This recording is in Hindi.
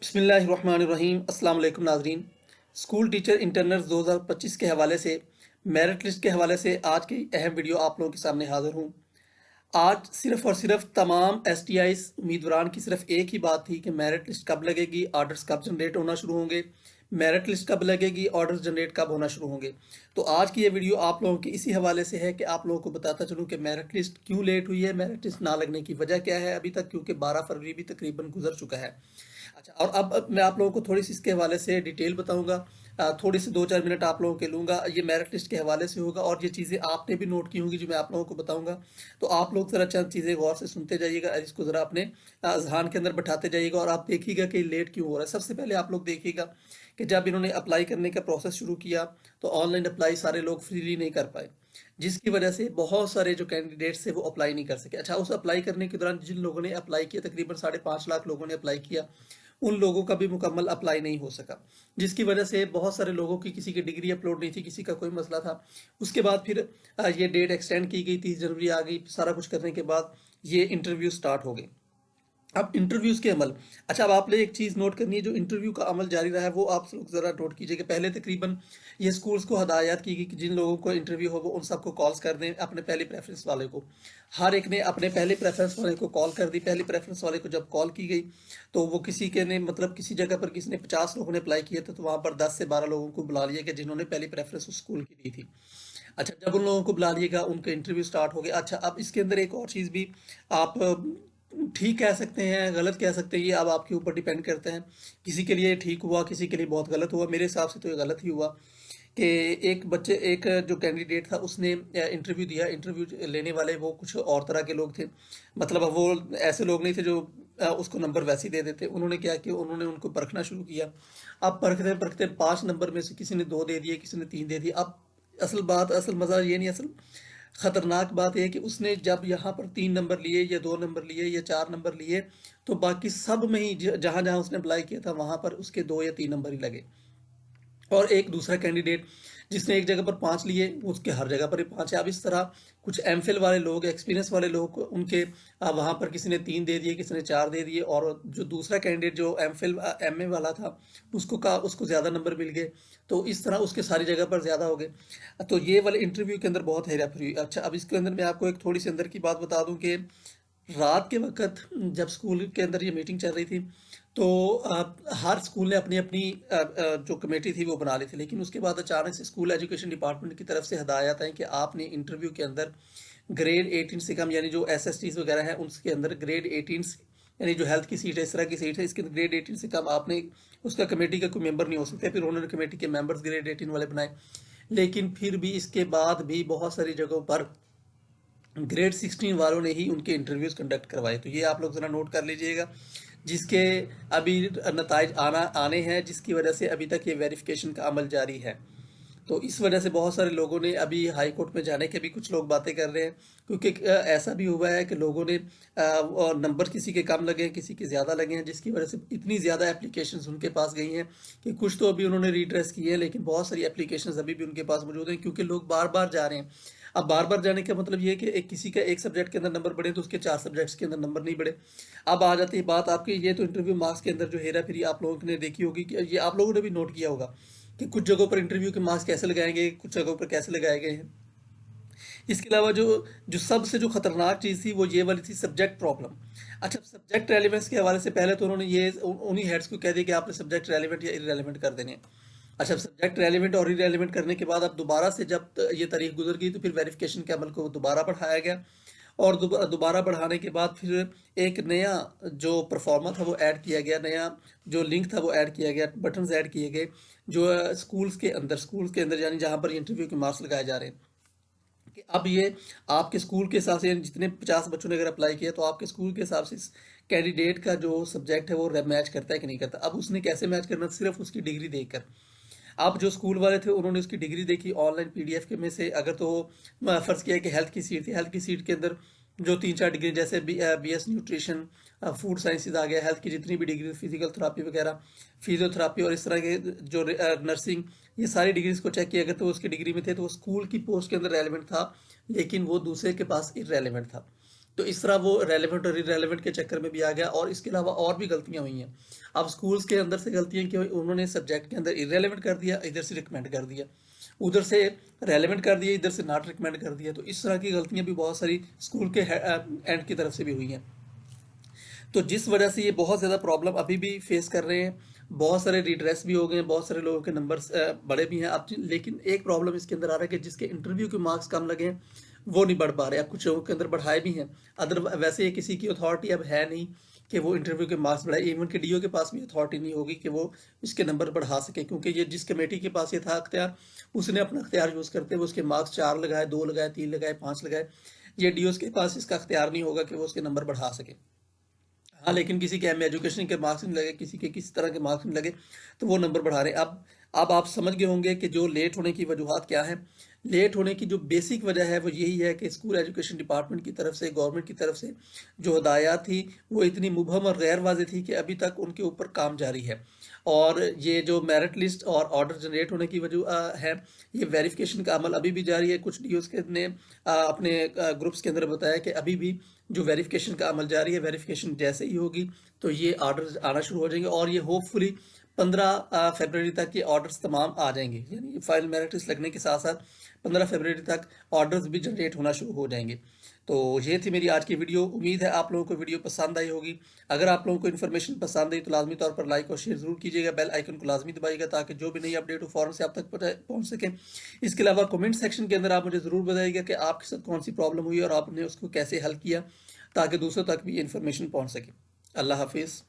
बिस्मिल्लाहिर्रहमानिर्रहीम। अस्सलाम वालेकुम नाज़रीन। स्कूल टीचर इंटर्नल्स 2025 के हवाले से मेरिट लिस्ट के हवाले से आज की अहम वीडियो आप लोगों के सामने हाजिर हूँ। आज सिर्फ और सिर्फ तमाम एसटीआईस उम्मीदवार की सिर्फ एक ही बात थी कि मेरिट लिस्ट कब लगेगी, ऑर्डर्स कब जनरेट होना शुरू होंगे, मेरिट लिस्ट कब लगेगी, ऑर्डर्स जनरेट कब होना शुरू होंगे। तो आज की ये वीडियो आप लोगों की इसी हवाले से है कि आप लोगों को बताता चलूँ कि मेरिट लिस्ट क्यों लेट हुई है, मेरिट लिस्ट ना लगने की वजह क्या है अभी तक, क्योंकि 12 फरवरी भी तकरीबन गुजर चुका है। अच्छा, और अब मैं आप लोगों को थोड़ी सी इसके हवाले से डिटेल बताऊंगा। थोड़ी सी 2-4 मिनट आप लोगों के लूँगा। ये मेरिट लिस्ट के हवाले से होगा और ये चीज़ें आपने भी नोट की होंगी जो मैं आप लोगों को बताऊंगा। तो आप लोग ज़रा चंद चीज़ें गौर से सुनते जाइएगा, इसको ज़रा अपने ज़हन के अंदर बैठाते जाइएगा और आप देखिएगा कि लेट क्यों हो रहा है। सबसे पहले आप लोग देखिएगा कि जब इन्होंने अप्लाई करने का प्रोसेस शुरू किया तो ऑनलाइन अप्लाई सारे लोग फ्रीली नहीं कर पाए, जिसकी वजह से बहुत सारे जो कैंडिडेट्स थे वो अप्लाई नहीं कर सके। अच्छा, उस अप्लाई करने के दौरान जिन लोगों ने अप्लाई किया, तकरीबन 5.5 लाख लोगों ने अप्लाई किया, उन लोगों का भी मुकम्मल अप्लाई नहीं हो सका, जिसकी वजह से बहुत सारे लोगों की किसी की डिग्री अपलोड नहीं थी, किसी का कोई मसला था। उसके बाद फिर ये डेट एक्सटेंड की गई, 30 जनवरी आ गई। सारा कुछ करने के बाद ये इंटरव्यू स्टार्ट हो गए। अब इंटरव्यूज के अमल, अच्छा, अब आपने एक चीज़ नोट करनी है, जो इंटरव्यू का अमल जारी रहा है वो आप लोग ज़रा नोट कीजिए कि पहले तकरीबन ये स्कूल्स को हदायत की गई कि जिन लोगों को इंटरव्यू हो वो उन सबको कॉल्स कर दें, अपने पहले प्रेफरेंस वाले को। हर एक ने अपने पहले प्रेफरेंस वाले को कॉल कर दी। पहले प्रेफरेंस वाले को जब कॉल की गई तो वो किसी के ने मतलब किसी जगह पर किसी ने 50 लोगों ने अप्लाई किया था, तो वहाँ पर 10 से 12 लोगों को बुला लिया कि जिन्होंने पहली प्रेफरेंस उस स्कूल की दी थी। अच्छा, जब उन लोगों को बुला लिएगा उनका इंटरव्यू स्टार्ट हो गया। अच्छा, अब इसके अंदर एक और चीज़ भी आप ठीक कह सकते हैं, गलत कह सकते हैं, ये अब आपके ऊपर डिपेंड करते हैं। किसी के लिए ठीक हुआ, किसी के लिए बहुत गलत हुआ। मेरे हिसाब से तो ये गलत ही हुआ कि एक जो कैंडिडेट था उसने इंटरव्यू दिया। इंटरव्यू लेने वाले वो कुछ और तरह के लोग थे, मतलब वो ऐसे लोग नहीं थे जो उसको नंबर वैसे ही दे देते। उन्होंने क्या किया, उन्होंने उनको परखना शुरू किया। अब परखते परखते 5 नंबर में से किसी ने 2 दे दिए, किसी ने 3 दे दिए। अब असल मज़ा ये नहीं, असल खतरनाक बात यह है कि उसने जब यहाँ पर 3 नंबर लिए या 2 नंबर लिए या 4 नंबर लिए, तो बाकी सब में ही जहां जहां उसने अप्लाई किया था वहां पर उसके 2 या 3 नंबर ही लगे। और एक दूसरा कैंडिडेट जिसने एक जगह पर 5 लिए, उसके हर जगह पर ही 5 है। अब इस तरह कुछ एमफिल वाले लोग, एक्सपीरियंस वाले लोग, उनके वहां पर किसी ने 3 दे दिए, किसी ने 4 दे दिए, और जो दूसरा कैंडिडेट जो एमफिल एमए वाला था उसको ज़्यादा नंबर मिल गए। तो इस तरह उसके सारी जगह पर ज़्यादा हो गए। तो ये वाले इंटरव्यू के अंदर बहुत हेरा फेरी हुई। अच्छा, अब इसके अंदर मैं आपको एक थोड़ी सी अंदर की बात बता दूं कि रात के वक्त जब स्कूल के अंदर ये मीटिंग चल रही थी तो हर स्कूल ने अपनी अपनी जो कमेटी थी वो बना ली थी, लेकिन उसके बाद अचानक से स्कूल एजुकेशन डिपार्टमेंट की तरफ से हदायत है कि आपने इंटरव्यू के अंदर ग्रेड 18 से कम, यानी जो एसएसटीज वगैरह हैं उसके अंदर ग्रेड 18 यानी जो हेल्थ की सीट है, इस तरह की सीट है, इसके अंदर ग्रेड 18 से कम आपने उसका कमेटी का कोई मेंबर नहीं हो सकता। फिर उन्होंने कमेटी के मेंबर्स ग्रेड 18 वाले बनाए, लेकिन फिर भी इसके बाद भी बहुत सारी जगहों पर ग्रेड 16 वालों ने ही उनके इंटरव्यूज कंडक्ट करवाए। तो ये आप लोग जरा नोट कर लीजिएगा, जिसके अभी नताइज आने हैं, जिसकी वजह से अभी तक ये वेरिफिकेशन का अमल जारी है। तो इस वजह से बहुत सारे लोगों ने अभी हाई कोर्ट में जाने के भी कुछ लोग बातें कर रहे हैं, क्योंकि ऐसा भी हुआ है कि लोगों ने और नंबर किसी के कम लगे हैं, किसी के ज़्यादा लगे हैं, जिसकी वजह से इतनी ज़्यादा एप्लीकेशंस उनके पास गई हैं कि कुछ तो अभी उन्होंने रिट्रेस किए हैं, लेकिन बहुत सारी एप्लीकेशंस अभी भी उनके पास मौजूद हैं, क्योंकि लोग बार बार जा रहे हैं। अब बार बार जाने का मतलब ये है कि किसी का एक सब्जेक्ट के अंदर नंबर बढ़े तो उसके 4 सब्जेक्ट्स के अंदर नंबर नहीं बढ़े। अब आ जाती है बात आपकी, ये तो इंटरव्यू मार्क्स के अंदर जो हेरा फेरी आप लोगों ने देखी होगी, कि ये आप लोगों ने भी नोट किया होगा कि कुछ जगहों पर इंटरव्यू के मार्क्स कैसे लगाएंगे, कुछ जगहों पर कैसे लगाए गए हैं। इसके अलावा जो जो सबसे जो खतरनाक चीज़ थी वो ये वाली थी, सब्जेक्ट प्रॉब्लम। अच्छा, सब्जेक्ट रेलिवेंस के हवाले से पहले तो उन्होंने ये उन्हीं हेड्स को कह दिया कि आपने सब्जेक्ट रेलिवेंट या इरेलीवेंट कर देने हैं। अच्छा, सब्जेक्ट रेलिवेंट और इरेलीवेंट करने के बाद अब दोबारा से जब ये तारीख गुजर गई तो फिर वेरिफिकेशन के अमल को दोबारा बढ़ाया गया, और दोबारा बढ़ाने के बाद फिर एक नया जो परफॉर्मा था वो ऐड किया गया, नया जो लिंक था वो ऐड किया गया, बटन्स ऐड किए गए, जो स्कूल्स के अंदर यानी जहाँ पर इंटरव्यू के मार्क्स लगाए जा रहे हैं, कि अब ये आपके स्कूल के हिसाब से, यानी जितने 50 बच्चों ने अगर अप्लाई किया तो आपके स्कूल के हिसाब से इस कैंडिडेट का जो सब्जेक्ट है वो मैच करता है कि नहीं करता। अब उसने कैसे मैच करना, सिर्फ उसकी डिग्री देखकर। अब जो स्कूल वाले थे उन्होंने उसकी डिग्री देखी ऑनलाइन पीडीएफ के में से, अगर तो फर्ज किया कि हेल्थ की सीट थी, हेल्थ की सीट के अंदर जो 3-4 डिग्री, जैसे बीएस न्यूट्रिशन, फूड साइंसेज आ गया, हेल्थ की जितनी भी डिग्री, फिजिकल थेरापी वगैरह, फिजियोथेरापी और इस तरह के जो नर्सिंग, ये सारी डिग्रीज को चेक किया, अगर तो उसकी डिग्री में थे तो वो स्कूल की पोस्ट के अंदर रेलिवेंट था, लेकिन वो दूसरे के पास इरेलीवेंट था। तो इस तरह वो रेलेवेंट और इरेलेवेंट के चक्कर में भी आ गया, और इसके अलावा और भी गलतियां हुई हैं। अब स्कूल्स के अंदर से गलतियां कि उन्होंने सब्जेक्ट के अंदर इरेलेवेंट कर दिया, इधर से रिकमेंड कर दिया, उधर से रेलेवेंट कर दिया, इधर से नॉट रिकमेंड कर दिया। तो इस तरह की गलतियां भी बहुत सारी स्कूल के एंड की तरफ से भी हुई हैं। तो जिस वजह से ये बहुत ज़्यादा प्रॉब्लम अभी भी फेस कर रहे हैं। बहुत सारे रिड्रेस भी हो गए हैं, बहुत सारे लोगों के नंबर्स बड़े भी हैं अब। लेकिन एक प्रॉब्लम इसके अंदर आ रहा है कि जिसके इंटरव्यू के मार्क्स कम लगे हैं वो नहीं बढ़ पा रहे। अब कुछ लोगों के अंदर बढ़ाए भी हैं, अदर वैसे किसी की अथॉरिटी अब है नहीं कि वो इंटरव्यू के मार्क्स बढ़ाए। इवन के डीओ के पास भी अथॉरिटी नहीं होगी कि वो इसके नंबर बढ़ा सके, क्योंकि ये जिस कमेटी के पास ये था अख्तियार, उसने अपना अख्तियार यूज़ करते हुए उसके मार्क्स 4 लगाए, 2 लगाए, 3 लगाए, 5 लगाए। ये डीओ के पास इसका अख्तियार नहीं होगा कि वो उसके नंबर बढ़ा सके। हाँ, लेकिन किसी के एजुकेशन के मार्क्स नहीं लगे, किसी के किसी तरह के मार्क्स नहीं लगे, तो वो नंबर बढ़ा रहे हैं। अब आप समझ गए होंगे कि जो लेट होने की वजूहत क्या है। लेट होने की जो बेसिक वजह है वो यही है कि स्कूल एजुकेशन डिपार्टमेंट की तरफ से, गवर्नमेंट की तरफ से जो हदायत थी वो इतनी मुबहम और गैर वाज़ेह थी कि अभी तक उनके ऊपर काम जारी है। और ये जो मेरिट लिस्ट और ऑर्डर जनरेट होने की वजह है, ये वेरिफिकेशन का अमल अभी भी जारी है। कुछ डीओस के ने अपने ग्रुप्स के अंदर बताया कि अभी भी जो वेरिफिकेशन का अमल जारी है। वेरिफिकेशन जैसे ही होगी तो ये ऑर्डर आना शुरू हो जाएंगे, और ये होपफुली 15 फरवरी तक ये ऑर्डर्स तमाम आ जाएंगे। यानी फाइनल मेरिट लिस्ट लगने के साथ साथ 15 फरवरी तक ऑर्डर्स भी जनरेट होना शुरू हो जाएंगे। तो ये थी मेरी आज की वीडियो। उम्मीद है आप लोगों को वीडियो पसंद आई होगी। अगर आप लोगों को इन्फॉर्मेशन पसंद आई तो लाजमी तौर पर लाइक और शेयर जरूर कीजिएगा। बेल आइकन को लाजमी दबाइएगा ताकि जो भी नई अपडेट हो फ़ौरन से आप तक पहुंच सके। इसके अलावा कमेंट सेक्शन के अंदर आप मुझे ज़रूर बताइएगा कि आपके साथ कौन सी प्रॉब्लम हुई और आपने उसको कैसे हल किया, ताकि दूसरों तक भी ये इन्फॉर्मेशन पहुंच सके। अल्लाह हाफिज़।